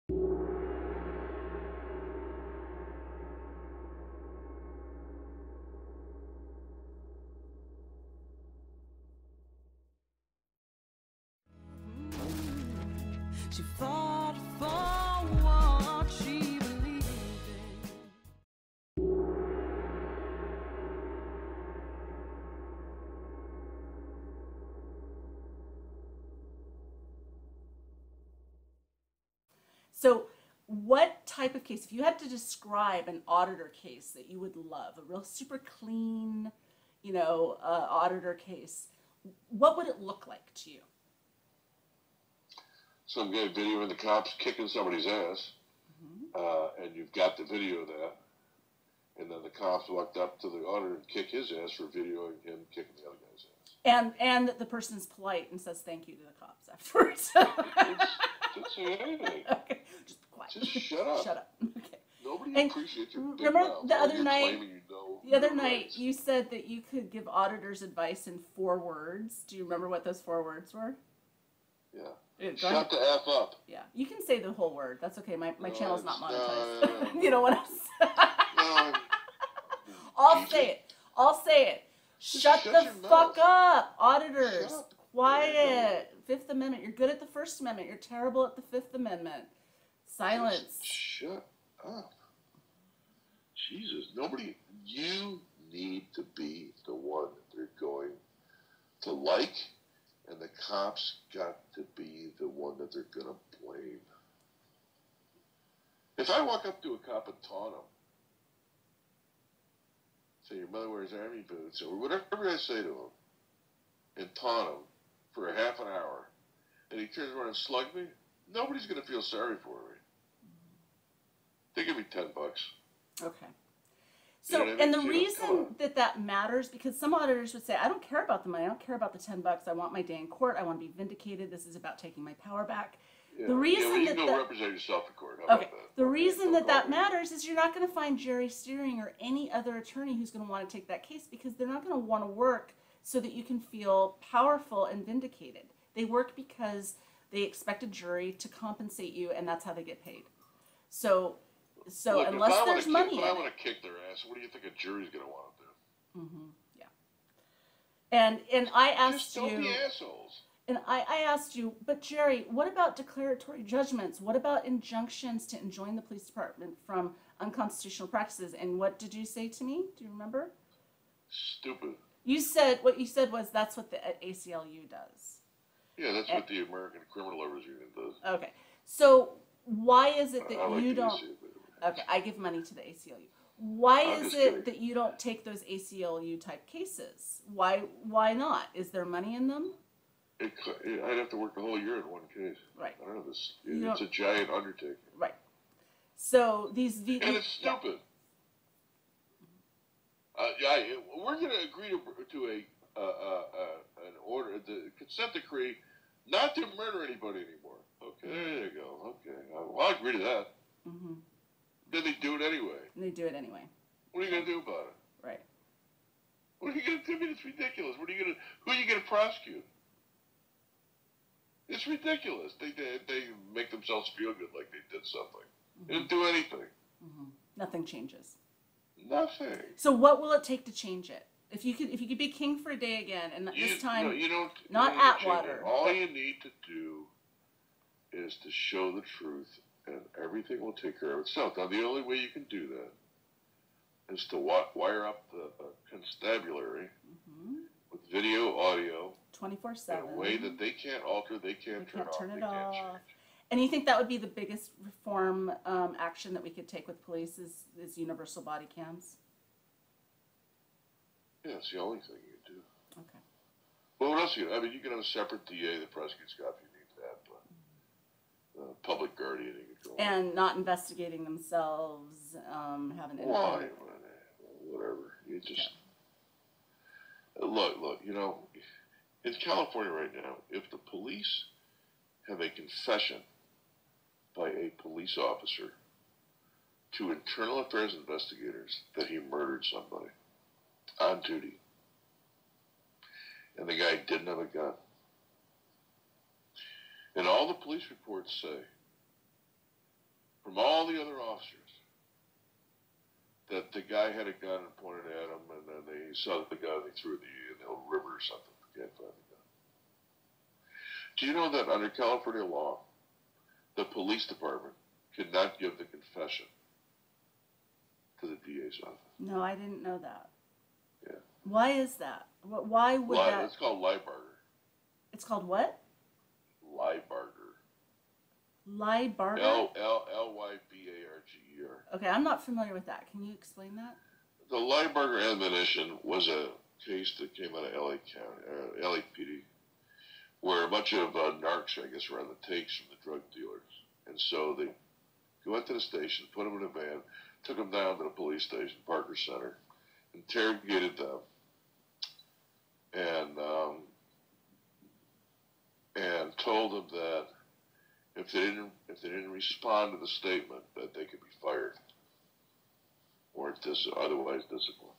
She fought for what she believed in. So what type of case, if you had to describe an auditor case that you would love, a real super clean, auditor case, what would it look like to you? Some guy videoing the cops kicking somebody's ass, and you've got the video of that, and then the cops walked up to the auditor and kick his ass for videoing him kicking the other guy's ass. And the person's polite and says thank you to the cops afterwards. Just say anything. Okay, just be quiet. Just shut up. Shut up. Okay. Nobody appreciates your big remember mouth. the other night? The other night rights. you said that you could give auditors advice in 4 words. Do you remember what those 4 words were? Yeah. Go Shut ahead. the F up. Yeah, you can say the whole word. That's okay. My No, channel's not no. monetized. You know what I'm No. I'll say it. I'll say it. Shut the your fuck mouth. up, auditors. Shut. Quiet. Fifth Amendment. You're good at the First Amendment. You're terrible at the Fifth Amendment. Silence. Just shut up. Jesus, nobody. You need to be the one that they're going to like, and the cops got to be the one that they're going to blame. If I walk up to a cop and taunt him, say your mother wears army boots, or whatever I say to him, and taunt him for a half an hour, and he turns around and slugs me, nobody's going to feel sorry for me. They give me $10. Okay. You So, know what I mean? and the Come reason on. that matters, because some auditors would say, I don't care about the money. I don't care about the $10. I want my day in court. I want to be vindicated. This is about taking my power back. Yeah. The reason well, you that can the- go represent yourself in court. How Okay. about that? The Okay, reason don't that call me. matters is you're not going to find Jerry Steering or any other attorney who's going to want to take that case, because they're not going to want to work so that you can feel powerful and vindicated. They work because they expect a jury to compensate you, and that's how they get paid. So Look, unless there's money if in I it. want to kick their ass, what do you think a jury's going to want to do? Yeah. And I asked Just don't be you, assholes. and I asked you, but Jerry, what about declaratory judgments? What about injunctions to enjoin the police department from unconstitutional practices? And what did you say to me? Do you remember? Stupid. What you said was that's what the ACLU does. Yeah, that's what the American Criminal Lawyers Union does. Okay. So why is it that I like you the don't? ACLU. Okay, I give money to the ACLU. Why I'm is just it kidding. that you don't take those ACLU type cases? Why not? Is there money in them? I'd have to work the whole year in one case. Right. I don't know this. You It's a giant undertaking. Right. So these And it's stupid. We're going to agree to an order, the consent decree, not to murder anybody anymore. Okay, there you go. Okay, well, I agree to that. Mm-hmm. Then they do it anyway. And they do it anyway. What are you going to do about it? Right. What are you going to do? I mean, it's ridiculous. Who are you going to prosecute? It's ridiculous. They make themselves feel good like they did something. They didn't do anything. Mm-hmm. Nothing changes. Nothing. So what will it take to change it? If you could be king for a day again, and this time, you don't not you don't change Atwater, it. All but- you need to do is to show the truth, and everything will take care of itself. Now, the only way you can do that is to wire up the constabulary with video, audio, 24/7. in a way that they can't alter, they can't turn turn off, it they can't off. change. And you think that would be the biggest reform action that we could take with police is universal body cams? Yeah, it's the only thing you can do. Okay. Well, what else you? I mean, you can have a separate DA that prosecutes cops. You need that, but public guardian you could go. And not investigating themselves, have an Why? independent. Whatever. You just look. You know, in California right now, if the police have a confession by a police officer to internal affairs investigators that he murdered somebody on duty, and the guy didn't have a gun, and all the police reports say from all the other officers that the guy had a gun and pointed at him, and then they saw the gun, they threw it in the river or something. Can't find the gun. Do you know that under California law, the police department cannot give the confession to the DA's office? No, I didn't know that. Yeah. Why is that? Why would that? It's called Lybarger. It's called what? Lybarger. Lybarger? Lybarger. Okay, I'm not familiar with that. Can you explain that? The Lybarger admonition was a case that came out of LA County, LAPD, where a bunch of narcs, I guess, were on the takes from the drug dealers. And so they went to the station, put them in a van, took them down to the police station, Parker Center, interrogated them, and told them that if they didn't respond to the statement, that they could be fired or otherwise disciplined.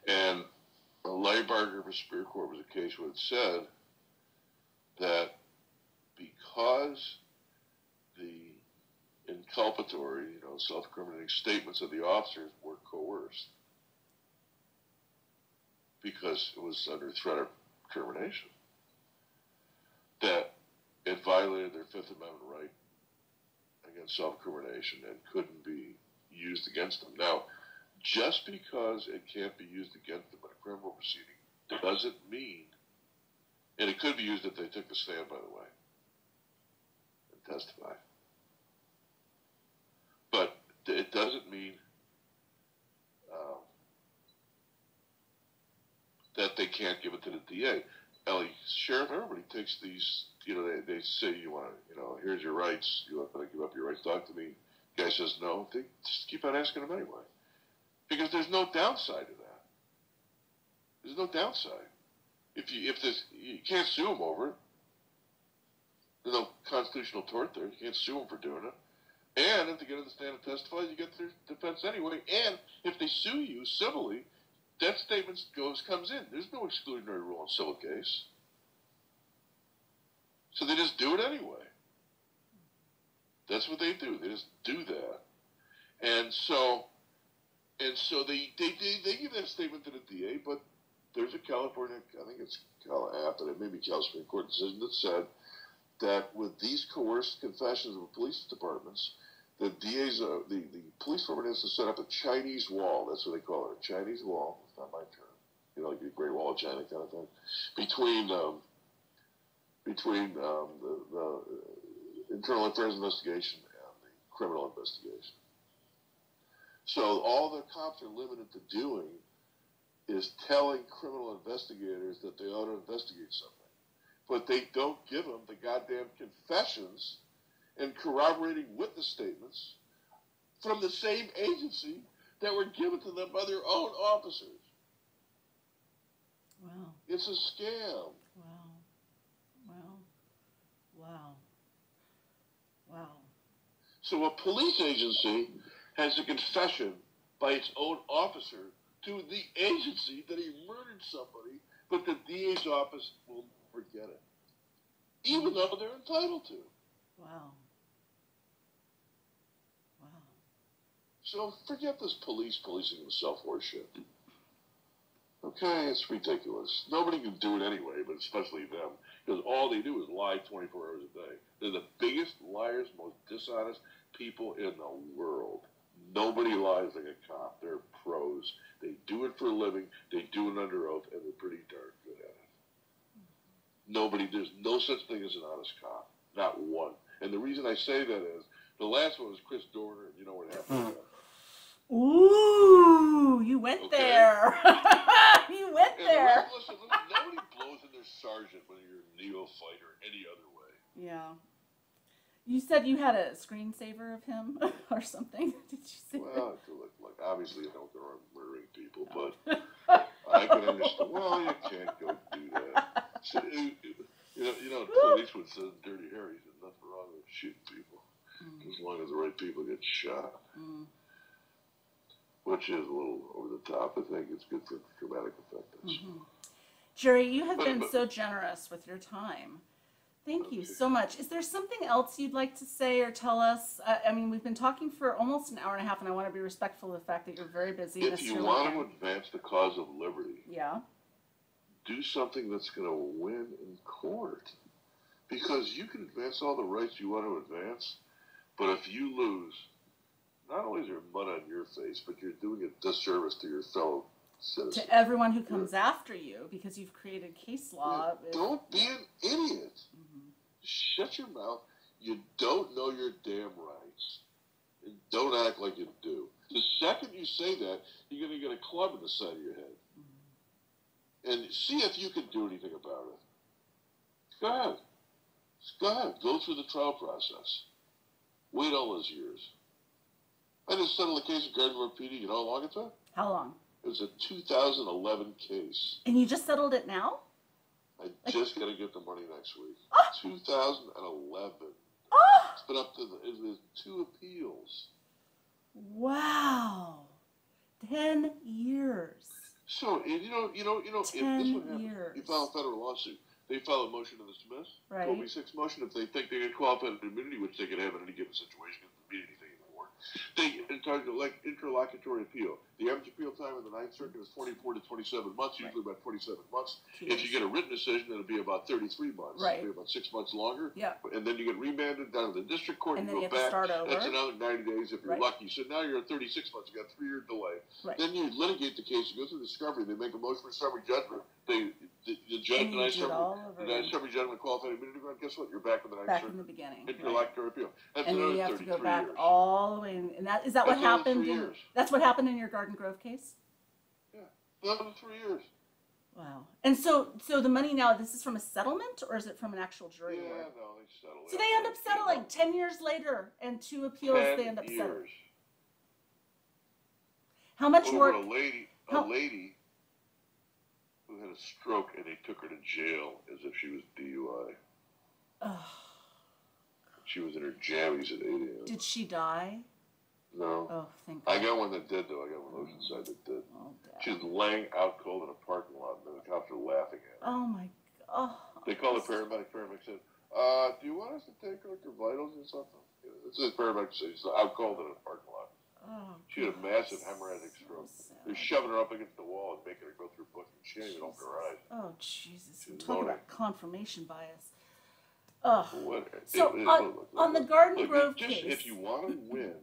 And the Lybarger Superior Court was a case where it said that because the inculpatory, self-incriminating statements of the officers were coerced because it was under threat of termination, that it violated their Fifth Amendment right against self-incrimination and couldn't be used against them. Now, just because it can't be used against them in a criminal proceeding doesn't mean, and it could be used if they took the stand, by the way, and testified. But it doesn't mean that they can't give it to the DA. Sheriff, everybody takes these, they say you want to, here's your rights, you want to give up your rights, talk to me. The guy says no, they just keep on asking him anyway. Because there's no downside to that. There's no downside. You can't sue him over it. There's no constitutional tort there. You can't sue him for doing it. And if they get on the stand and testify, you get their defense anyway. And if they sue you civilly, that statement comes in. There's no exclusionary rule in a civil case. So they just do it anyway. That's what they do. They just do that. And so they give that statement to the DA, but there's a California, I think it's maybe California court decision that said that with these coerced confessions of police departments, the DA's, the police department has to set up a Chinese wall. That's what they call it, a Chinese wall. It's not my term. Like the Great Wall of China kind of thing. Between the internal affairs investigation and the criminal investigation. So all the cops are limited to doing is telling criminal investigators that they ought to investigate something. But they don't give them the goddamn confessions and corroborating witness statements from the same agency that were given to them by their own officers. Wow. It's a scam. Wow. Wow. Wow. Wow. So a police agency has a confession by its own officer to the agency that he murdered somebody, but the DA's office will forget it, even though they're entitled to. Wow. Wow. So forget this policing themselves horseshit. Okay, it's ridiculous. Nobody can do it anyway, but especially them, because all they do is lie 24 hours a day. They're the biggest liars, most dishonest people in the world. Nobody lies like a cop. They're pros. They do it for a living. They do it under oath, and they're pretty darn good at it. There's no such thing as an honest cop. Not one. And the reason I say that is, the last one was Chris Dorner, and you know what happened to him. Ooh, you went there. You went there. Listen, nobody blows in their sergeant when you're a neophyte or any other way. Yeah. You said you had a screensaver of him or something. Did you say Well, look, obviously I don't go around murdering people, but I can understand. Well, you can't go do that. So, police would say Dirty Harry. There's nothing wrong with shooting people, as long as the right people get shot. Which is a little over the top. I think it's good for dramatic effect. Jerry, you have been so generous with your time. Thank you Okay. so much. Is there something else you'd like to say or tell us? I mean, we've been talking for almost an hour and a half, and I want to be respectful of the fact that you're very busy. If you want to advance the cause of liberty, yeah, do something that's going to win in court. Because you can advance all the rights you want to advance, but if you lose, not only is there mud on your face, but you're doing a disservice to your fellow citizens. To everyone who comes after you because you've created case law. Yeah, don't be an idiot. Mm-hmm. Shut your mouth. You don't know your damn rights. And don't act like you do. The second you say that, you're going to get a club in the side of your head. Mm-hmm. And see if you can do anything about it. Go ahead. Go ahead. Go through the trial process. Wait all those years. I just settled a case in Garden Grove PD. You know how long it took? How long? It was a 2011 case. And you just settled it now? I just got to get the money next week. 2011. It's been up to there's 2 appeals. Wow. 10 years. So, you know, if this would happen, you file a federal lawsuit. They file a motion to dismiss, right. 12B6 motion. If they think they get qualified immunity, which they could have in any given situation, it doesn't mean anything anymore. They entitled to like interlocutory appeal. The average appeal time in the Ninth Circuit is 24 to 27 months, usually about 27 months. If you get a written decision, it'll be about 33 months. Right. It'll be about 6 months longer. Yeah. And then you get remanded down to the district court. And you then go you have back. to start over. That's another 90 days if you're right. lucky. So now you're at 36 months. You got a 3-year delay. Right. Then you litigate the case. You go through discovery. They make a motion for summary judgment. The judge denies summary judgment qualified immunity ground. Guess what? You're back in the Ninth Circuit. Back in the beginning. Interlocutory appeal. That's and then you have to go back years. all the way. And that is that what happened? That's what happened in your Garden Grove case? Yeah, another 3 years. Wow. And so the money now, this is from a settlement or is it from an actual jury award? Yeah, no, they settle. So they end up settling 10 years later and 2 appeals they end up settling. How much work? A lady who had a stroke and they took her to jail as if she was DUI. Oh. She was in her jammies at 8 a.m. Did she die? No. Oh, thank God. I got one that did, though. I got one Oceanside that did. Oh, she was laying out cold in a parking lot, and the cops were laughing at her. Oh, my God. They called the paramedic. Paramedic said, do you want us to take her vitals or something? This is paramedic said, she's out cold in a parking lot. Oh, she had a massive hemorrhagic stroke. They're shoving her up against the wall and making her go through booking. She can't even open her eyes. Oh, Jesus. Talk about confirmation bias. Ugh. So, on the Garden Grove case. If you want to win,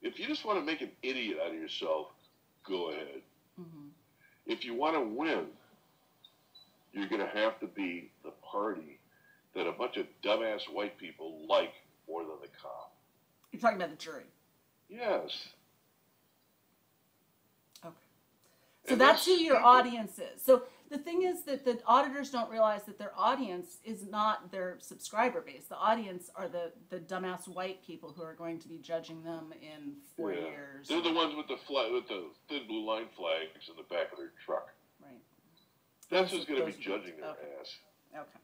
if you just want to make an idiot out of yourself, go ahead. Mm-hmm. If you want to win, you're going to have to be the party that a bunch of dumbass white people like more than the cop. You're talking about the jury? Yes. Okay. So that's who your audience is. So the thing is that the auditors don't realize that their audience is not their subscriber base. The audience are the dumbass white people who are going to be judging them in 4 years. They're the ones with the thin blue line flags in the back of their truck. Right. That's who's going to be judging their ass. Okay.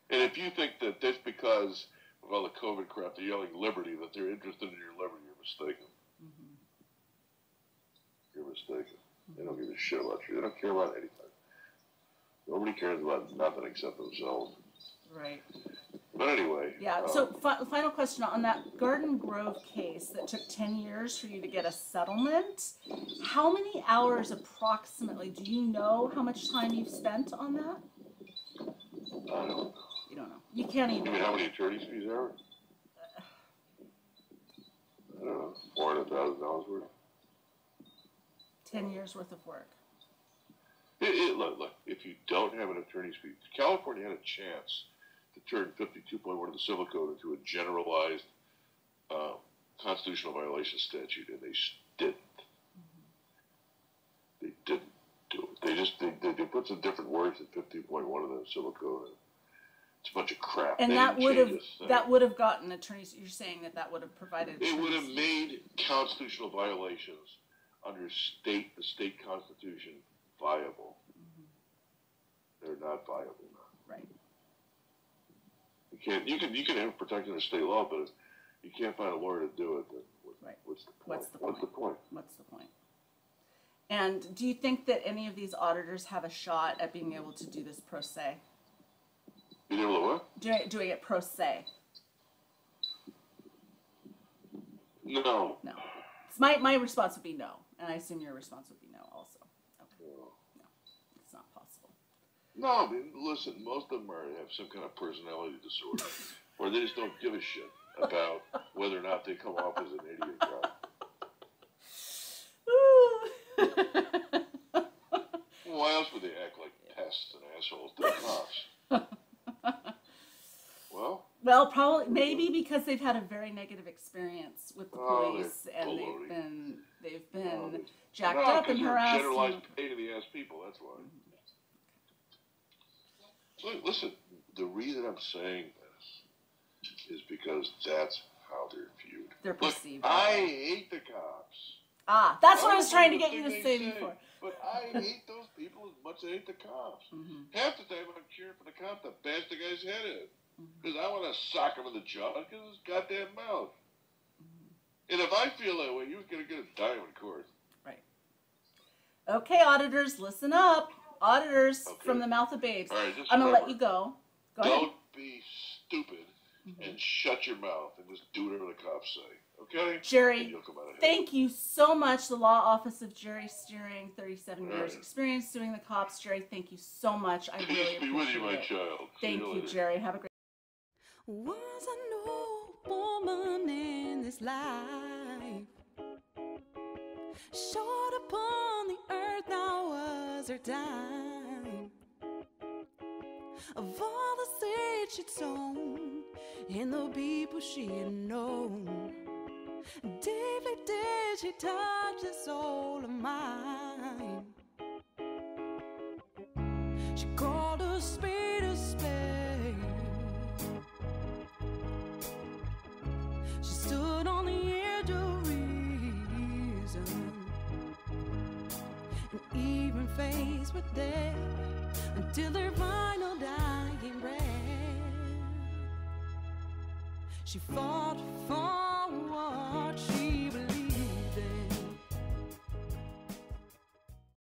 And if you think that just because of all the COVID crap, they're yelling liberty, that they're interested in your liberty, you're mistaken. Mm-hmm. You're mistaken. Mm-hmm. They don't give a shit about you. They don't care about anything. Nobody cares about nothing except themselves. Right. But anyway. Yeah, so final question on that Garden Grove case that took 10 years for you to get a settlement. How many hours approximately, do you know how much time you've spent on that? I don't know. You don't know. You can't even. You mean how many attorney's fees there were? I don't know. $400,000 worth. 10 years worth of work. Look, if you don't have an attorney's fee, California had a chance to turn 52.1 of the Civil Code into a generalized constitutional violation statute, and they didn't. Mm-hmm. They didn't do it. They put some different words in 15.1 of the Civil Code. It's a bunch of crap. And that would have gotten attorneys. You're saying that would have provided. It would have made constitutional violations under the state constitution viable. Mm-hmm. They're not viable now. Right. You can have protection under state law, but if you can't find a lawyer to do it, then what's the point? What's the point? And do you think that any of these auditors have a shot at being able to do this pro se? You know Doing it pro se. No. No. My response would be no, and I assume your response would be no also. Okay. No, it's not possible. No, I mean, listen, most of them have some kind of personality disorder, or they just don't give a shit about whether or not they come off as an idiot crowd. Well, why else would they act like pests and assholes to the cops? Well, probably maybe because they've had a very negative experience with the police, and they've been jacked up and harassed. Generalized pain in the ass people. That's why. So listen, the reason I'm saying this is because that's how they're viewed. They're perceived. Look, I hate the cops. That's what I was trying to get you to say before. But I hate those people as much as I hate the cops. Half the time I'm cheering for the cop to bash the guy's head in. Because I want to sock him in the jaw because of his goddamn mouth. And if I feel that way, you're going to get a dime in court. Right. Okay, auditors, listen up. Auditors from the mouth of babes. All right, I'm going to let you go. Go ahead. Don't be stupid and shut your mouth and just do whatever the cops say. Okay? Jerry, thank you so much. The Law Office of Jerry Steering, 37 years experience suing the cops. Jerry, thank you so much. I really appreciate it. Peace be with you, my child. Thank you, Jerry. Have a great Was a no woman in this life, short upon the earth now was her time. Of all the seeds she'd sown and the people she had known, deeply did she touch the soul of mine. She called a spade a spade. She stood on the edge of reason, and even faced with death until her final dying breath. She fought for what she